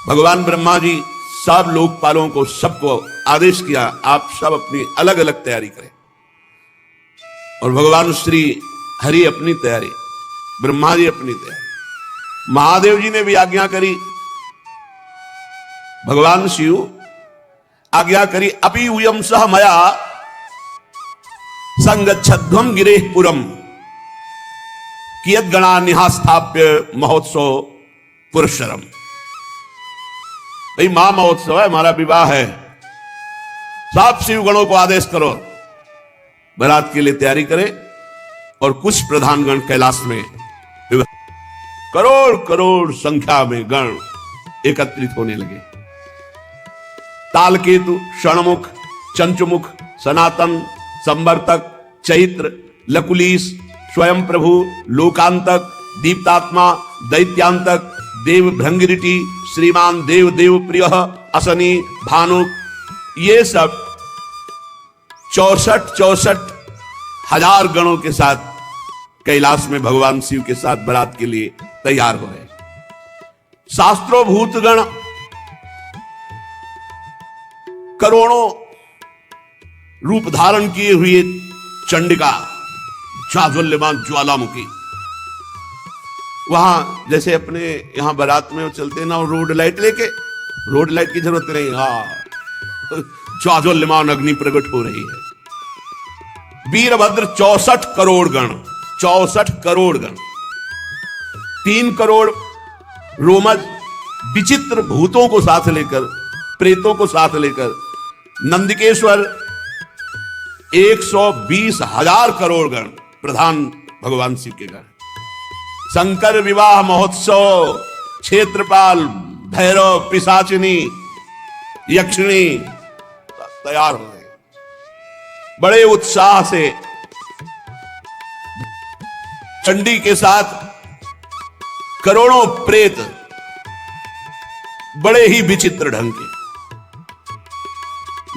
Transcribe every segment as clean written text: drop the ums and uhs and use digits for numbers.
भगवान ब्रह्मा जी सब लोकपालों को सबको आदेश किया, आप सब अपनी अलग अलग तैयारी करें। और भगवान श्री हरि अपनी तैयारी, ब्रह्मा जी अपनी तैयारी, महादेव जी ने भी आज्ञा करी, भगवान शिव आज्ञा करी, अपि उयम सह मया संगच्छध्वम गिरेह पुरम कियत गणा निहास्थाप्य महोत्सव पुरुषरम। भाई महा महोत्सव है, हमारा विवाह है, सब शिव गणों को आदेश करो बारात के लिए तैयारी करें। और कुछ प्रधानगण कैलाश में करोड़ करोड़ संख्या में गण एकत्रित होने लगे। तालकेतु, षणमुख, चंचुमुख, सनातन, संवर्तक, चैत्र, लकुलीस, स्वयं प्रभु, लोकांतक, दीप्तात्मा, दैत्यांतक, देव भृंगिरिटी, श्रीमान देव देव प्रिय, असनी, भानुक, ये सब 64 हजार गणों के साथ कैलाश में भगवान शिव के साथ बारात के लिए तैयार हो रहे। शास्त्रों भूतगण करोड़ों रूप धारण किए हुए चंडिका, जाज्वल्यमान ज्वालामुखी, वहां जैसे अपने यहां बारात में चलते हैं ना रोड लाइट लेके, रोड लाइट की जरूरत नहीं, हाँ ज्वाज्वल्यमान अग्नि प्रकट हो रही है। वीरभद्र 64 करोड़ गण, 64 करोड़ गण, 3 करोड़ रोमज विचित्र भूतों को साथ लेकर, प्रेतों को साथ लेकर, नंदिकेश्वर 120 हजार करोड़ गण, प्रधान भगवान शिव के गण। शंकर विवाह महोत्सव, क्षेत्रपाल, भैरव, पिशाचिनी, यक्षिणी तैयार हो गए बड़े उत्साह से। चंडी के साथ करोड़ों प्रेत बड़े ही विचित्र ढंग के,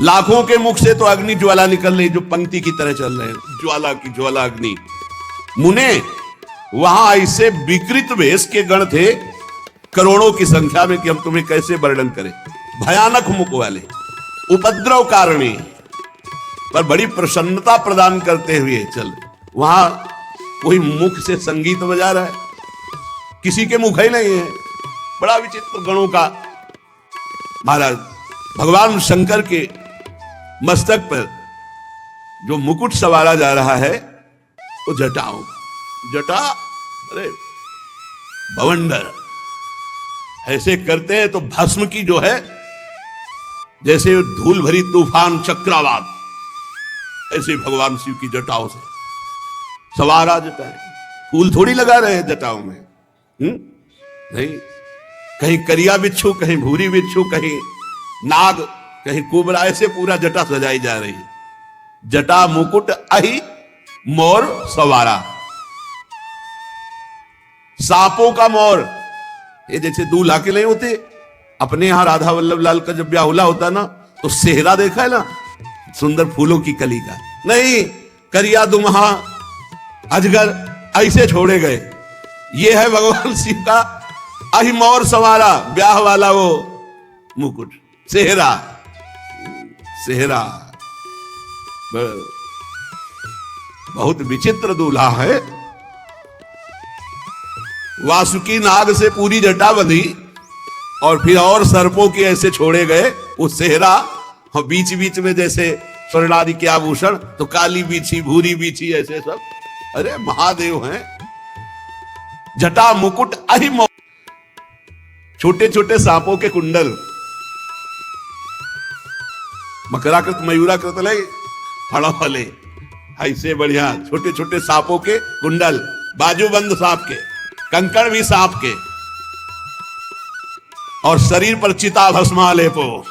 लाखों के मुख से तो अग्नि ज्वाला निकल रही जो पंक्ति की तरह चल रहे हैं, ज्वाला की ज्वाला अग्नि। मुने वहां ऐसे विकृत वेश के गण थे करोड़ों की संख्या में कि हम तुम्हें कैसे वर्णन करें। भयानक मुख वाले, उपद्रव कारणी, पर बड़ी प्रसन्नता प्रदान करते हुए चल। वहां कोई मुख से संगीत बजा रहा है, किसी के मुख ही नहीं है, बड़ा विचित्र गणों का। महाराज भगवान शंकर के मस्तक पर जो मुकुट सवारा जा रहा है वो जटाओं, जटा, अरे भवंडर ऐसे करते हैं तो भस्म की जो है जैसे धूल भरी तूफान चक्रवात, ऐसे भगवान शिव की जटाओं से सवारा जटाएं। फूल थोड़ी लगा रहे हैं जटाओं में, नहीं, कहीं करिया बिच्छू, कहीं भूरी बिच्छू, कहीं नाग, कहीं कोबरा, ऐसे पूरा जटा सजाई जा रही है। जटा मुकुट अहि मोर सवारा, सांपों का मोर, ये जैसे दूल्हा के नहीं होते, अपने यहां राधा वल्लभ लाल का जब ब्याह होता ना तो सेहरा देखा है ना, सुंदर फूलों की कली का, नहीं करिया दुम्हा अजगर ऐसे छोड़े गए। ये है भगवान शिव का अहि मोर सवारा, ब्याह वाला वो मुकुट, सेहरा, सेहरा बहुत विचित्र दूल्हा है। वासुकी नाग से पूरी जटा बंधी और फिर और सर्पों के ऐसे छोड़े गए वो सेहरा, और बीच बीच में जैसे स्वर्णादि के आभूषण, तो काली बीछी, भूरी बीछी, ऐसे सब। अरे महादेव हैं। जटा मुकुट अहि मोर, छोटे छोटे सांपों के कुंडल, मकराकृत मयूराकृत ले फड़ा फले, ऐसे बढ़िया छोटे छोटे सांपों के कुंडल, बाजूबंद सांप के, कंकड़ भी सांप के, और शरीर पर चिता भस्मा लेपो,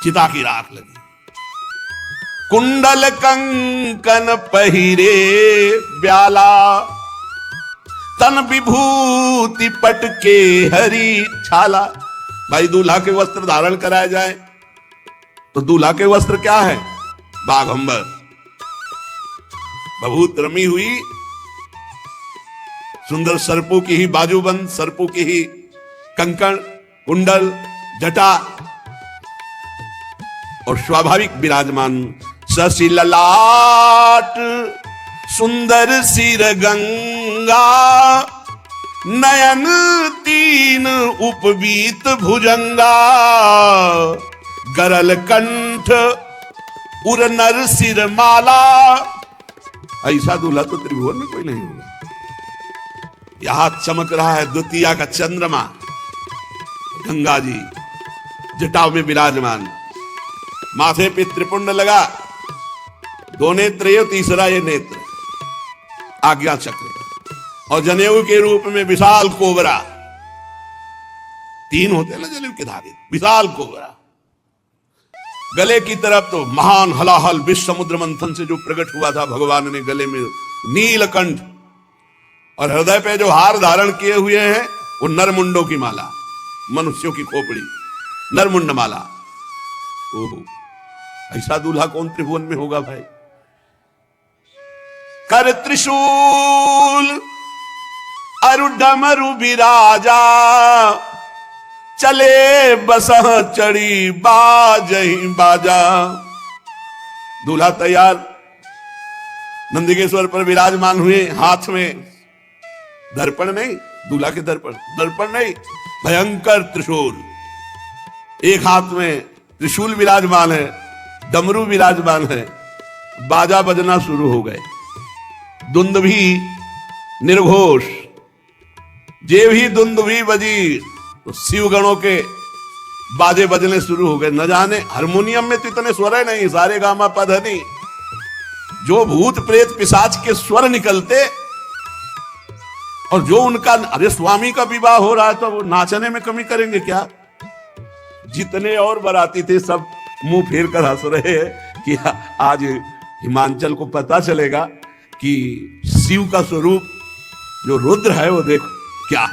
चिता की राख लगी। कुंडल कंकन पहिरे ब्याला, तन विभूति पटके हरी छाला। भाई दूल्हा के वस्त्र धारण कराए जाए तो दूल्हा के वस्त्र क्या है? बाघंबर, बहुत रमी हुई सुंदर सर्पों की ही बाजूबंद, सर्पों की ही कंकण कुंडल, जटा और स्वाभाविक विराजमान शशि ललाट, सुंदर सिर गंगा, नयन तीन उपवीत भुजंगा, गरल कंठ उर नर सिर माला। ऐसा दूल्हा तो त्रिभुवन में कोई नहीं होगा। यहां चमक रहा है द्वितीया का चंद्रमा, गंगा जी जटाओं में विराजमान, माथे पे त्रिपुंड लगा, दो नेत्र ये, तीसरा ये नेत्र आज्ञा चक्र, और जनेऊ के रूप में विशाल कोबरा, तीन होते हैं ना जनेऊ के धागे, विशाल कोबरा। गले की तरफ तो महान हलाहल विश्व समुद्र मंथन से जो प्रकट हुआ था भगवान ने गले में नीलकंठ, और हृदय पे जो हार धारण किए हुए हैं वो नरमुंडों की माला, मनुष्यों की खोपड़ी, नरमुंड माला। ओहो, ऐसा दूल्हा कौन त्रिभुवन में होगा भाई। कर त्रिशूल अरु डमरु विराजा, चले बसह चढ़ी बाजही बाजा। दूल्हा तैयार नंदिकेश्वर पर विराजमान हुए, हाथ में दर्पण नहीं, दूल्हा के दर्पण नहीं, भयंकर त्रिशूल, एक हाथ में त्रिशूल विराजमान है, डमरू विराजमान है, बाजा बजना शुरू हो गए, दुंदुभी निर्घोष, जे भी दुंदुभी बजी तो शिवगणों के बाजे बजने शुरू हो गए। न जाने हारमोनियम में तो इतने स्वर है नहीं, सारे गामा पद है नहीं, जो भूत प्रेत पिशाच के स्वर निकलते, और जो उनका, अरे स्वामी का विवाह हो रहा है तो वो नाचने में कमी करेंगे क्या। जितने और बराती थे सब मुंह फेर कर हंस रहे हैं कि आज हिमांचल को पता चलेगा कि शिव का स्वरूप जो रुद्र है वो देखो क्या।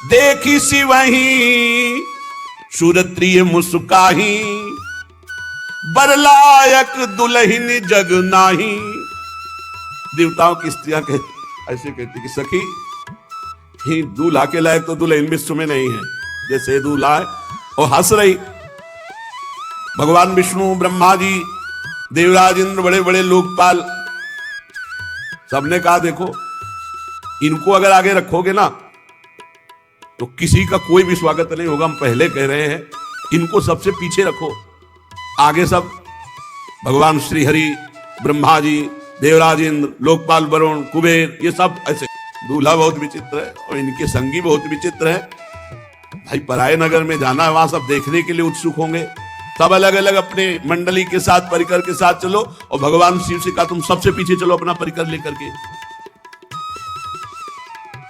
देखी सी वही सुरत्रिय मुस्काही, बरलायक दुल्हन जग नाही। देवताओं की स्त्रियां ऐसे कहती कि सखी ही दूल्हा के लायक तो दुल्हन विश्व में नहीं है, जैसे दूल्हा है। और हंस रही। भगवान विष्णु, ब्रह्मा जी, देवराज इंद्र, बड़े बड़े लोकपाल, सबने कहा देखो इनको अगर आगे रखोगे ना तो किसी का कोई भी स्वागत नहीं होगा। हम पहले कह रहे हैं इनको सबसे पीछे रखो, आगे सब भगवान श्री हरि, ब्रह्मा जी, देवराज इंद्र, लोकपाल वरुण, कुबेर, ये सब ऐसे। दूल्हा बहुत विचित्र है और इनके संगी बहुत विचित्र है। भाई पराये नगर में जाना है, वहां सब देखने के लिए उत्सुक होंगे, सब अलग अलग अपने मंडली के साथ, परिकर के साथ चलो, और भगवान शिव से कहा तुम सबसे पीछे चलो अपना परिकर लेकर के।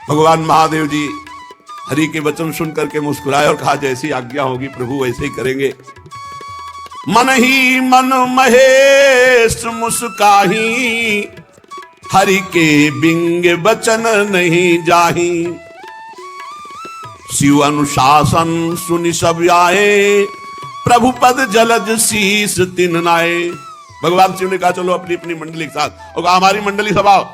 भगवान महादेव जी हरि के वचन सुन करके मुस्कुराए और कहा जैसी आज्ञा होगी प्रभु वैसे ही करेंगे। मन ही मन महेश मुस्काही, हरि के बिंग वचन नहीं जाही। शिव अनुशासन सुनि सब आए, प्रभु पद जलज शीस तिन नाए। भगवान शिव ने कहा चलो अपनी अपनी मंडली के साथ, और कहा हमारी मंडली सब आओ।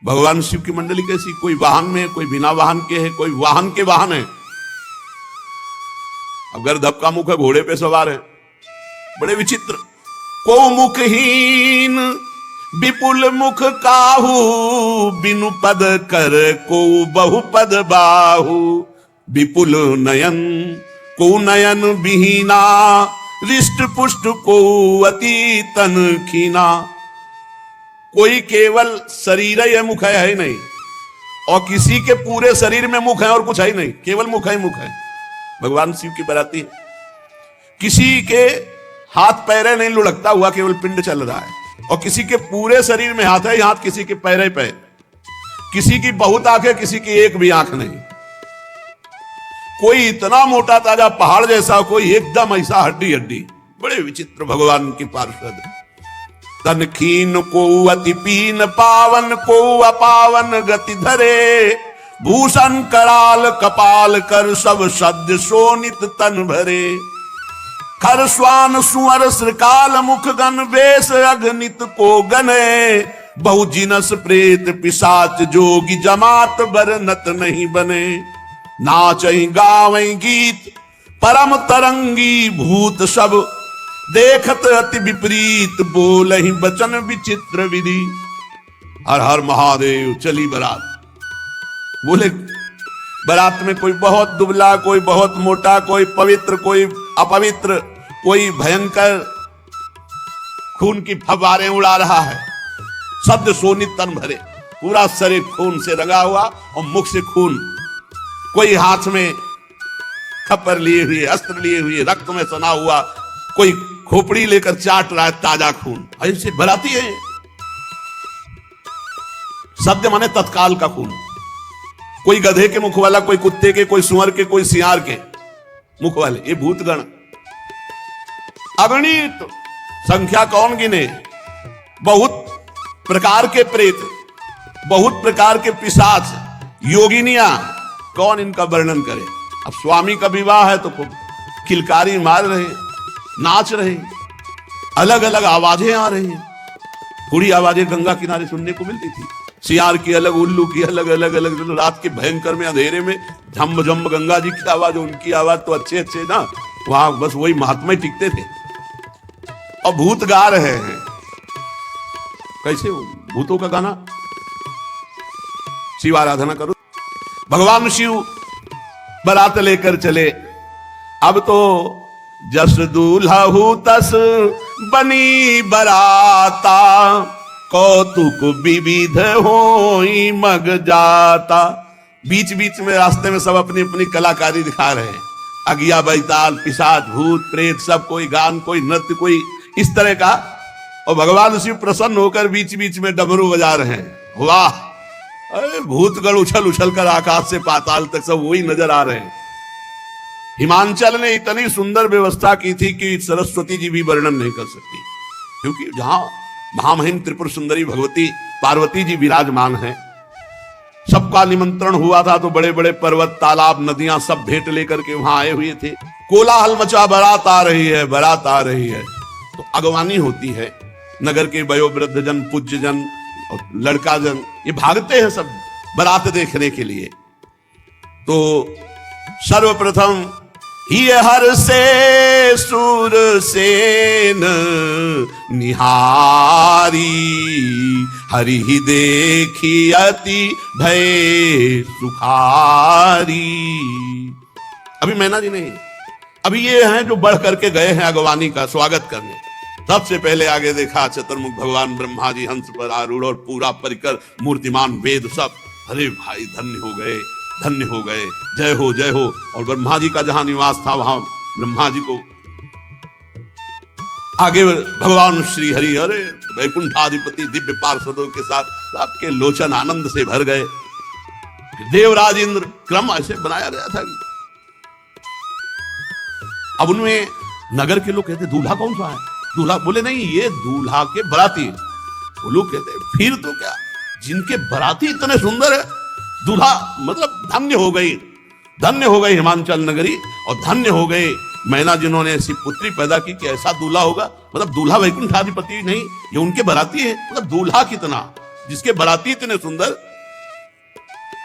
भगवान शिव की मंडली कैसी, कोई वाहन में, कोई बिना वाहन के है, कोई वाहन के वाहन है। अगर धक्का मुख है, घोड़े पे सवार है, बड़े विचित्र। को मुखहीन विपुल मुख काहू, बिनु पद कर को बहु पद बाहू। विपुल नयन को नयन विहीना, रिष्ट पुष्ट को अति तन खीना। कोई केवल शरीर है मुख है ही नहीं, और किसी के पूरे शरीर में मुख है और कुछ है ही नहीं, केवल मुख है मुख है। भगवान शिव की बराती है। किसी के हाथ पैरे नहीं लुढ़कता हुआ, केवल पिंड चल रहा है, और किसी के पूरे शरीर में हाथ है ही हाथ, किसी के पैर ही पैर, किसी की बहुत आंख है, किसी की एक भी आंख नहीं। कोई इतना मोटा ताजा पहाड़ जैसा, कोई एकदम ऐसा हड्डी हड्डी। बड़े विचित्र भगवान की पार्षद। तन खीन को अति पीन, पावन को अपावन गति धरे। भूषण कराल कपाल कर, सब सद्य शोणित तन भरे। खर स्वान सुअर श्रृकाल मुख गन, वेश अगणित को गने। बहु जिनस प्रेत पिशाच जोगी, जमात बरनत नहीं बने। नाचई गावई गीत परम तरंगी भूत सब, देखत अति विपरीत बोलहि बचन विचित्र विधि। हर हर महादेव चली बारात। बोले बारात में कोई बहुत दुबला, कोई बहुत मोटा, कोई पवित्र, कोई अपवित्र, कोई भयंकर खून की फव्वारें उड़ा रहा है, शब्द सोनित तन भरे, पूरा शरीर खून से रंगा हुआ और मुख से खून, कोई हाथ में खप्पर लिए हुए, अस्त्र लिए हुए, रक्त में सना हुआ, कोई खोपड़ी लेकर चाट रहा है ताजा खून। ऐसे बराती है। शब्द माने तत्काल का खून। कोई गधे के मुख वाला, कोई कुत्ते के, कोई सुअर के, कोई सियार के मुख वाले, ये भूतगण अगणित, संख्या कौन गिने। बहुत प्रकार के प्रेत, बहुत प्रकार के पिशाच, योगिनियां, कौन इनका वर्णन करे। अब स्वामी का विवाह है तो किलकारी मार रहे, नाच रहे, अलग अलग आवाजें आ रही हैं। थोड़ी आवाजें गंगा किनारे सुनने को मिलती थी, सियार की अलग, उल्लू की अलग, अलग अलग, रात के भयंकर में अंधेरे में झम झम गंगा जी की आवाज, उनकी आवाज तो अच्छे अच्छे ना, वहां बस वही महात्मा टिकते थे। और भूत गा रहे हैं, कैसे भूतों का गाना। शिव आराधना करो। भगवान शिव बारात लेकर चले। अब तो जस दूल्हा हूं तस बनी बराता, कौतुक विविध होई मग जाता। बीच बीच में रास्ते में सब अपनी अपनी कलाकारी दिखा रहे हैं। अगिया, बैताल, पिशाच, भूत, प्रेत, सब, कोई गान, कोई नृत्य, कोई इस तरह का। और भगवान शिव प्रसन्न होकर बीच बीच में डमरू बजा रहे हैं। वाह! अरे भूतगण उछल उछल कर आकाश से पाताल तक सब वही नजर आ रहे हैं। हिमांचल ने इतनी सुंदर व्यवस्था की थी कि सरस्वती जी भी वर्णन नहीं कर सकती, क्योंकि जहां महामहिम त्रिपुर सुंदरी भगवती पार्वती जी विराजमान हैं, सबका निमंत्रण हुआ था, तो बड़े बड़े पर्वत, तालाब, नदियां सब भेंट लेकर के वहां आए हुए थे। कोलाहल मचा, बारात आ रही है, बारात आ रही है। तो अगवानी होती है, नगर के वयोवृद्ध जन, पूज्य जन और लड़का जन, ये भागते हैं सब बारात देखने के लिए। तो सर्वप्रथम ही हर से सुर सेन निहारी, हरि ही देखी अति भय सुखारी। अभी मैना जी नहीं, अभी ये हैं जो बढ़ करके गए हैं अगवानी का स्वागत करने। सबसे पहले आगे देखा चतुर्मुख भगवान ब्रह्मा जी हंस पर आरूढ़ और पूरा परिकर मूर्तिमान वेद सब। अरे भाई धन्य हो गए, धन्य हो गए, जय हो जय हो। और ब्रह्मा जी का जहां निवास था वहां ब्रह्मा जी को आगे भगवान श्री हरि, अरे वैकुंठाधिपति दिव्य पार्षदों के साथ आपके लोचन आनंद से भर गए। देवराज इंद्र, क्रम ऐसे बनाया गया था। अब उनमें नगर के लोग कहते दूल्हा कौन सा है? दूल्हा बोले नहीं, ये दूल्हा के बराती। वो लोग कहते फिर तो क्या, जिनके बराती इतने सुंदर है, दूल्हा मतलब धन्य हो गई, धन्य हो गई हिमांचल नगरी, और धन्य हो गए मैना जिन्होंने ऐसी पुत्री पैदा की कि ऐसा दूल्हा होगा। मतलब दूल्हा वैकुंठाधिपति नहीं, ये उनके बराती है। मतलब दूल्हा कितना, जिसके बराती इतने सुंदर,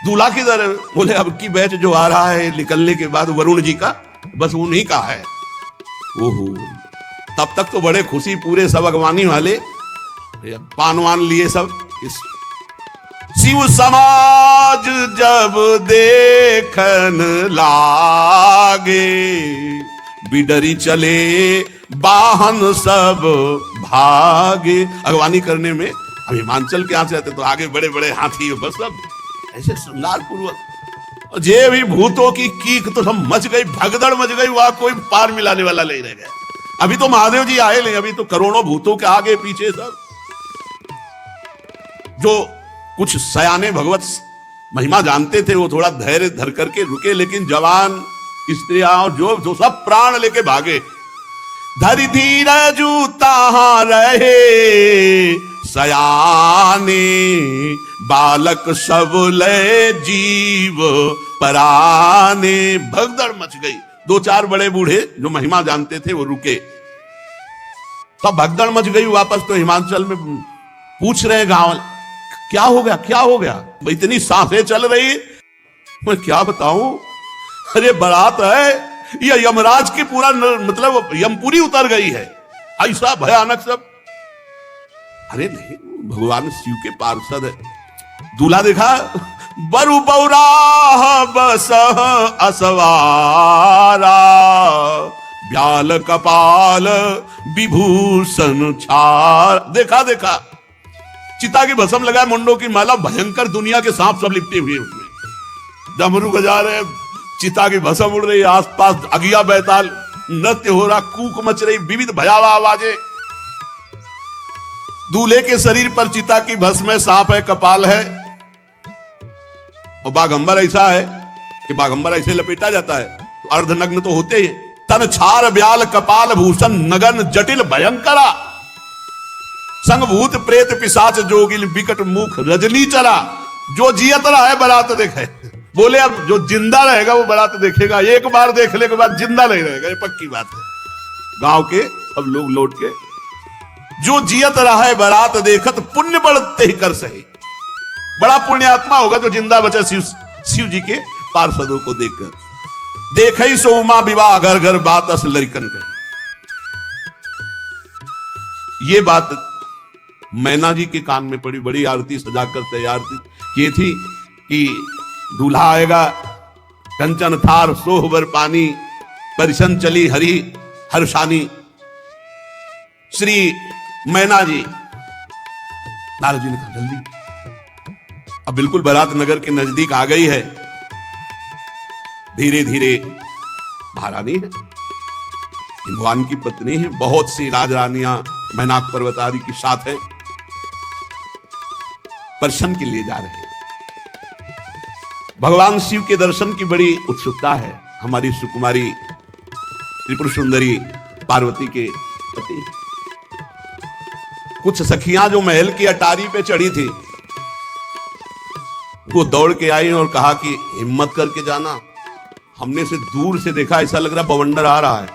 दूल्हा किधर? बोले अब की बैच जो आ रहा है निकलने के बाद वरुण जी का, बस उन्हीं का है। ओहो, तब तक तो बड़े खुशी, पूरे सब अगवानी वाले पानवान लिए सब। इस शिव समाज जब देखन लागे, बिडरी चले वाहन सब भागे। अगवानी करने में अब हिमांचल के यहां से आते तो आगे बड़े बड़े हाथी, बस सब ऐसे श्रृंगार पूर्वक। जे भी भूतों की कीक तो सब मच गई, भगदड़ मच गई, वहां कोई पार मिलाने वाला नहीं रह गया। अभी तो महादेव जी आए नहीं, अभी तो करोड़ों भूतों के आगे पीछे सब। जो कुछ सयाने भगवत महिमा जानते थे वो थोड़ा धैर्य धर करके रुके, लेकिन जवान स्त्रियां और जो सब प्राण लेके भागे। धरि धीरजु ताहां रहे सयाने, बालक सब ले जीव पराने। भगदड़ मच गई। दो चार बड़े बूढ़े जो महिमा जानते थे वो रुके, तब भगदड़ मच गई वापस। तो हिमांचल में पूछ रहे गांव, क्या हो गया, क्या हो गया? इतनी सांसें चल रही, मैं क्या बताऊं, अरे बारात है, ये यमराज की पूरा मतलब यमपुरी उतर गई है, ऐसा भयानक सब। अरे नहीं, भगवान शिव के पार्षद है। दूल्हा देखा, बरु बौरा बस असवारा, ब्याल कपाल विभूषण छार। देखा देखा, चिता की भस्म लगाए, मुंडों की माला, भयंकर दुनिया के सांप सब लिपटे हुए उसमें, डमरू बजा रहे, चिता की भस्म उड़ रही, आसपास अगिया बैताल, नृत्य हो रहा, कूक मच रही, विविध भयावह आवाजें। दूल्हे के शरीर पर चिता की भस्म है, सांप है, कपाल है, और बाघंबर ऐसा है कि बाघंबर ऐसे लपेटा जाता है, तो अर्धनग्न तो होते ही। तन छार ब्याल कपाल भूषण नगन जटिल भयंकरा, संगभूत प्रेत पिशाच जोगिल विकट मुख रजनी चला। जो जियत रहा है बारात देखे, बोले अब जो जिंदा रहेगा वो बारात देखेगा, एक बार देखने के बाद जिंदा नहीं रहेगा, ये पक्की बात है। गांव के सब लोग लौट के, जो जियत रहा है बारात देखत, पुण्य बढ़ते ही कर सही। बड़ा पुण्यात्मा होगा जो जिंदा बचा शिव जी के पार्षदों को देखकर। देखे सो उमा विवाह घर घर बात अस लड़कन कही। ये बात मैना जी के कान में पड़ी, बड़ी आरती सजाकर तैयार की थी कि दूल्हा आएगा, कंचन थार सोहबर पानी, परिशन चली हरि हर्षानी। श्री मैना जी, नारद जी ने कहा जल्दी, अब बिल्कुल बारात नगर के नजदीक आ गई है। धीरे धीरे, महारानी है, भगवान की पत्नी है, बहुत सी राजरानियां मैनाक पर्वत आदि के साथ है, दर्शन के लिए जा रहे हैं। भगवान शिव के दर्शन की बड़ी उत्सुकता है हमारी सुकुमारी त्रिपुर सुंदरी पार्वती के पति। कुछ सखियां जो महल की अटारी पे चढ़ी थी, वो दौड़ के आई और कहा कि हिम्मत करके जाना, हमने से दूर से देखा, ऐसा लग रहा बवंडर आ रहा है।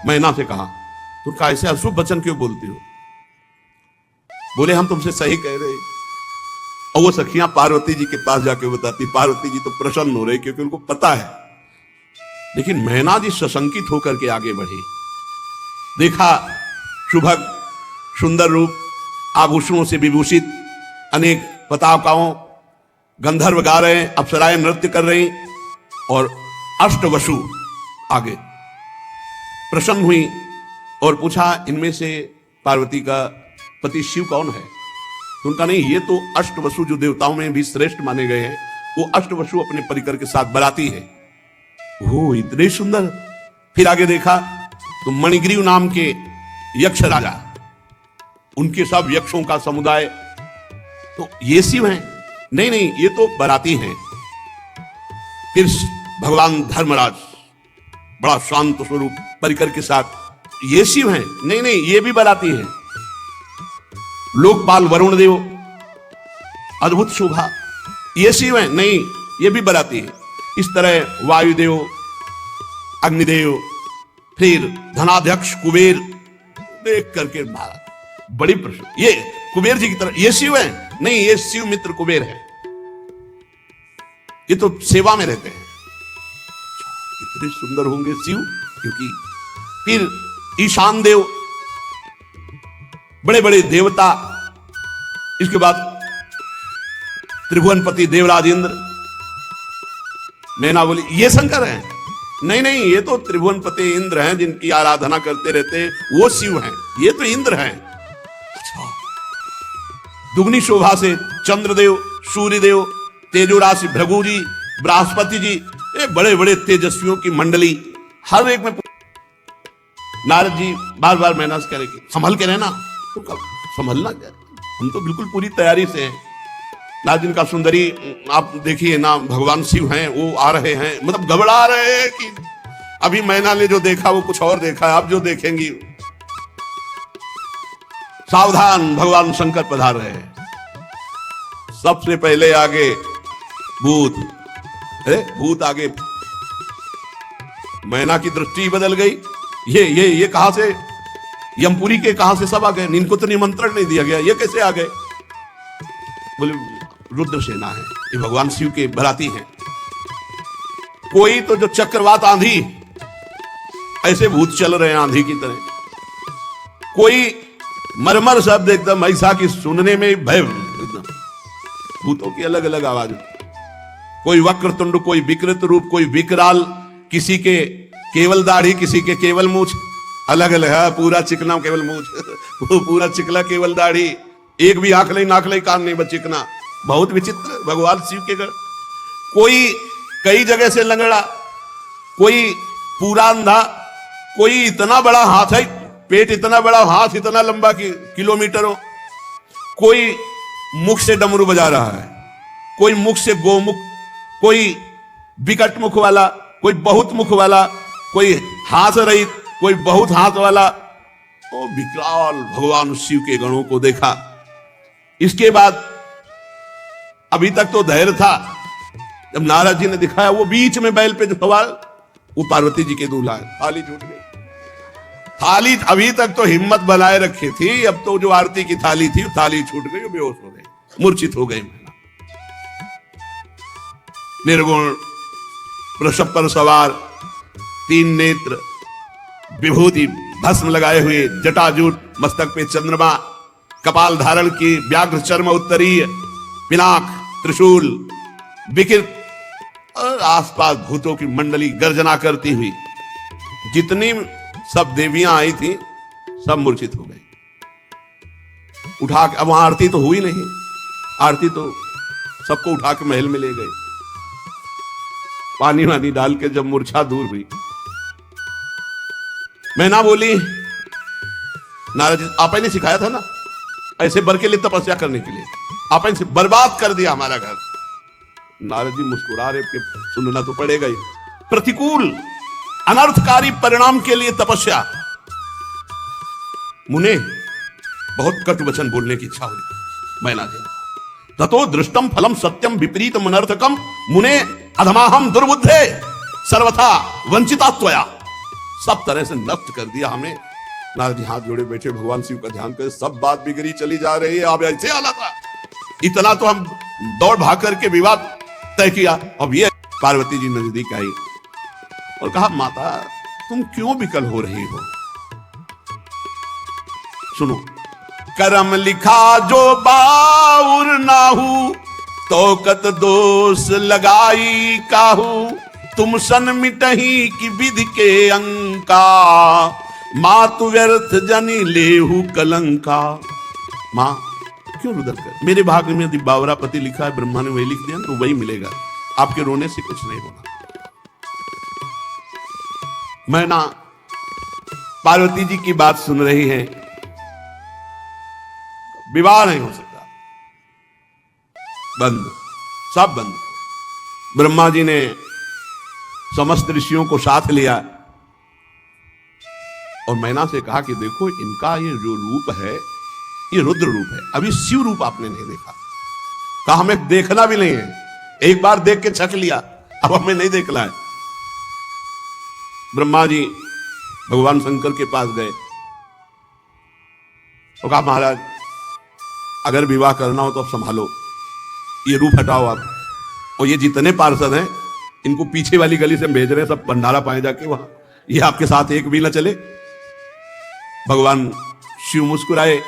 मैना से कहा, तो कहा ऐसे अशुभ वचन क्यों बोलती हो? बोले हम तुमसे सही कह रहे। और वो सखियां पार्वती जी के पास जाके बताती, पार्वती जी तो प्रसन्न हो रही क्योंकि उनको पता है। लेकिन मैना जी सशंकित होकर के आगे बढ़ी, देखा शुभग सुंदर रूप, आभूषणों से विभूषित अनेक पताकाओं, गंधर्व गा रहे हैं, अप्सराएं नृत्य कर रही, और अष्टवसु आगे। प्रसन्न हुई और पूछा, इनमें से पार्वती का पति शिव कौन है? तो उनका नहीं, ये तो अष्टवसु जो देवताओं में भी श्रेष्ठ माने गए हैं, वो अष्टवसु अपने परिकर के साथ बराती है। ओ इतने सुंदर। फिर आगे देखा तो मणिग्रीव नाम के यक्ष राजा, उनके सब यक्षों का समुदाय, तो ये शिव हैं? नहीं नहीं, ये तो बराती हैं। फिर भगवान धर्मराज बड़ा शांत स्वरूप परिकर के साथ, ये शिव हैं? नहीं नहीं, ये भी बराती हैं। लोकपाल वरुण देव, अद्भुत शोभा, ये शिव हैं? नहीं, ये भी बराती है। इस तरह वायुदेव, अग्निदेव, फिर धनाध्यक्ष कुबेर, देख करके महाराज बड़ी प्रश्न, ये कुबेर जी की तरह, ये शिव हैं? नहीं, ये शिव मित्र कुबेर है, ये तो सेवा में रहते हैं। इतने सुंदर होंगे शिव, क्योंकि फिर ईशान देव, बड़े बड़े देवता, इसके बाद त्रिभुवनपति देवराज इंद्र। मैना बोली, ये शंकर हैं? नहीं नहीं, ये तो त्रिभुवनपति इंद्र हैं, जिनकी आराधना करते रहते हैं, वो शिव हैं, ये तो इंद्र हैं। अच्छा। दुगनी शोभा से चंद्रदेव, सूर्यदेव, तेजो राशि भृगु जी, बृहस्पति जी, ये बड़े बड़े तेजस्वियों की मंडली, हर एक में। नारद जी बार बार मैना से कह रहे कि संभल के रहना। तो कब संभलना क्या, हम तो बिल्कुल पूरी तैयारी से हैं। नारद जी का सुंदरी, आप देखिए ना, भगवान शिव हैं, वो आ रहे हैं, मतलब घबरा रहे हैं कि अभी मैना ने जो देखा वो कुछ और देखा है, आप जो देखेंगी। सावधान, भगवान शंकर पधार रहे हैं। सबसे पहले आगे भूत, अरे भूत आगे। मैना की दृष्टि बदल गई, ये कहां से, यमपुरी के कहां से सब आ गए, इनको तो निमंत्रण नहीं दिया गया, ये कैसे आ गए? बोले रुद्र सेना है, ये भगवान शिव के बराती हैं। कोई तो जो चक्रवात आंधी, ऐसे भूत चल रहे हैं आंधी की तरह। कोई मरमर शब्द एकदम ऐसा कि सुनने में भय, एकदम भूतों की अलग अलग आवाज। कोई वक्रतुंड, कोई विकृत रूप, कोई विकराल, किसी के केवल दाढ़ी, किसी के केवल मूछ, अलग अलग है। पूरा चिकना केवल मूछ, वो पूरा चिकला केवल दाढ़ी, एक भी आंख नहीं, नाक नहीं, कान नहीं, बस चिकना। बहुत विचित्र भगवान शिव के गण। कोई कई जगह से लंगड़ा, कोई पूरा अंधा, कोई इतना बड़ा हाथ है, पेट इतना बड़ा, हाथ इतना लंबा कि किलोमीटरों। कोई मुख से डमरू बजा रहा है, कोई मुख से गोमुख, कोई विकट मुख वाला, कोई बहुत मुख वाला, कोई हाथ रहित, कोई बहुत हाथ वाला। तो विकराल भगवान शिव के गणों को देखा। इसके बाद अभी तक तो धैर्य था, जब नारद जी ने दिखाया वो बीच में बैल पे जो सवार, वो पार्वती जी के दूल्हा है। थाली छूट गई। थाली अभी तक तो हिम्मत बनाए रखी थी, अब तो जो आरती की थाली थी, थाली छूट गई, बेहोश हो गए, मूर्छित हो गए। निर्गुण वृषभ पर सवार, 3 नेत्र, विभूति भस्म लगाए हुए, जटाजूट, मस्तक पे चंद्रमा, कपाल धारण की, व्याघ्र चर्म उत्तरीय, पिनाक, त्रिशूल, विकृत, और आसपास भूतों की मंडली गर्जना करती हुई। जितनी सब देवियां आई थी सब मूर्छित हो गई। उठा के, अब वहां आरती तो हुई नहीं, आरती तो सबको उठा के महल में ले गए। पानी वानी डाल के जब मूर्छा दूर हुई, मैना बोली, नारद जी आपने नहीं सिखाया था ना ऐसे बर के लिए तपस्या करने के लिए, आपने से बर्बाद कर दिया हमारा घर। नारद जी मुस्कुरा रहे कि सुनना तो पड़ेगा ही। प्रतिकूल अनर्थकारी परिणाम के लिए तपस्या। मुने बहुत कटु वचन बोलने की इच्छा हुई। मैना जी, ततो दृष्टम फलम सत्यम विपरीतम अनर्थकम मुने अधमाहम दुर्बुद्धे सर्वथा वंचिता त्वया। सब तरह से नष्ट कर दिया हमें। नारद जी हाथ जोड़े बैठे, भगवान शिव का ध्यान कर, सब बात बिगड़ी चली जा रही है। अब ऐसे हालत था, इतना तो हम दौड़ भाग करके विवाद तय किया। अब ये पार्वती जी नजदीक आई और कहा, माता तुम क्यों विकल हो रही हो? सुनो, करम लिखा जो बाउर नाहू, तो कत दोष लगाई काहू, तुम सन मिटही की विधि के अंका, मातु व्यर्थ जनी लेहू कलंका। मां क्यों रुदन कर, मेरे भाग्य में यदि बावरापति लिखा है, ब्रह्मा ने वही लिख दिया तो वही मिलेगा, आपके रोने से कुछ नहीं होना। मैना पार्वती जी की बात सुन रही है, विवाह नहीं हो सकता, बंद, सब बंद। ब्रह्मा जी ने समस्त ऋषियों को साथ लिया और मैना से कहा कि देखो इनका ये जो रूप है ये रुद्र रूप है, अभी शिव रूप आपने नहीं देखा। कहा हमें देखना भी नहीं है, एक बार देख के छक लिया, अब हमें नहीं देखना है। ब्रह्मा जी भगवान शंकर के पास गए और कहा महाराज अगर विवाह करना हो तो अब संभालो, ये रूप हटाओ आप, और ये जितने पार्षद हैं इनको पीछे वाली गली से भेज रहे हैं, सब भंडारा पाए जाके वहां, ये आपके साथ एक भी ना चले। भगवान शिव मुस्कुराए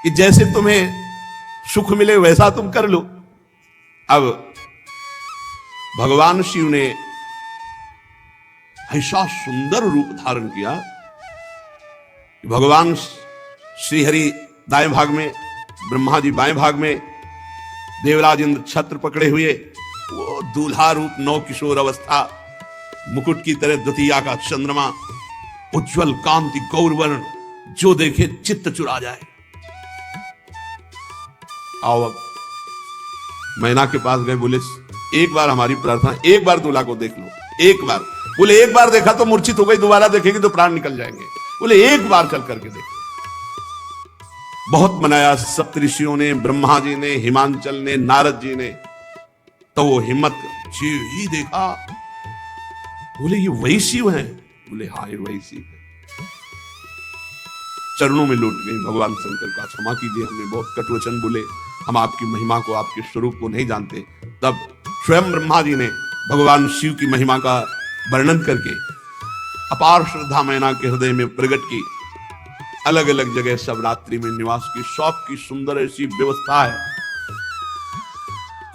कि जैसे तुम्हें सुख मिले वैसा तुम कर लो। अब भगवान शिव ने ऐसा सुंदर रूप धारण किया, भगवान श्रीहरि दाएं भाग में, ब्रह्मा जी बाएं भाग में, देवराज इंद्र छत्र पकड़े हुए, वो दूल्हा रूप, नौ किशोर अवस्था, मुकुट की तरह द्वितीया का चंद्रमा, उज्जवल कांति गौरवर्ण, जो देखे चित्त चुरा जाए। आओ अब मैना के पास गए, बोले एक बार हमारी प्रार्थना, एक बार दूल्हा को देख लो, एक बार। बोले एक बार देखा तो मूर्छित हो गई, दोबारा देखेगी तो प्राण निकल जाएंगे। बोले एक बार चल करके देख। बहुत मनाया सप्तऋषियों ने, ब्रह्मा जी ने, हिमांचल ने, नारद जी ने, तो वो हिम्मत शिव ही देखा। बोले ये वही शिव हैं? बोले हाँ ये वही शिव है। चरणों में लौट गई, भगवान शंकर का क्षमा कीजिए, हमने बहुत कटुवचन बोले, हम आपकी महिमा को, आपके स्वरूप को नहीं जानते। तब स्वयं ब्रह्मा जी ने भगवान शिव की महिमा का वर्णन करके अपार श्रद्धा मैना के हृदय में प्रकट की। अलग अलग जगह सब रात्रि में निवास की सबकी सुंदर ऐसी व्यवस्था है।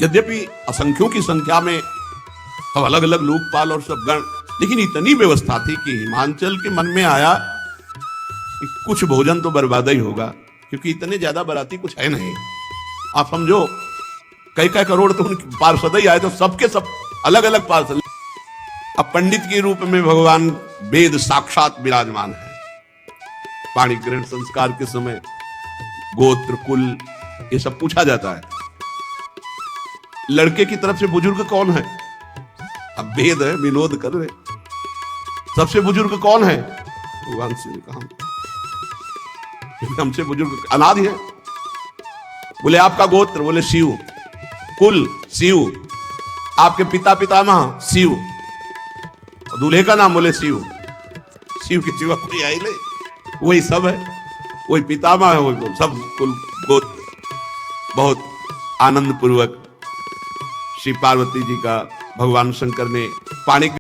यद्यपि असंख्यों की संख्या में सब अलग अलग लोकपाल और सब गण, लेकिन इतनी व्यवस्था थी कि हिमांचल के मन में आया कि कुछ भोजन तो बर्बाद ही होगा, क्योंकि इतने ज्यादा बाराती कुछ है नहीं। आप समझो कई करोड़ तो उनके पार्षद ही आए, तो सबके सब अलग अलग पार्षद। अब पंडित के रूप में भगवान वेद साक्षात विराजमान है। पाणी ग्रहण संस्कार के समय गोत्र कुल ये सब पूछा जाता है। लड़के की तरफ से बुजुर्ग कौन है? अब वेद है, विनोद कर रहे, सबसे बुजुर्ग कौन है? भगवान शिव ने कहा हमसे बुजुर्ग अनादि है। बोले आपका गोत्र? बोले शिव। कुल? शिव। आपके पिता पितामह? शिव। दूल्हे का नाम? बोले शिव। शिव के सिवा कोई आई नहीं, वही सब है, वही पितामह है, वही सब कुल गोत्र। बहुत आनंद पूर्वक श्री पार्वती जी का भगवान शंकर ने पानी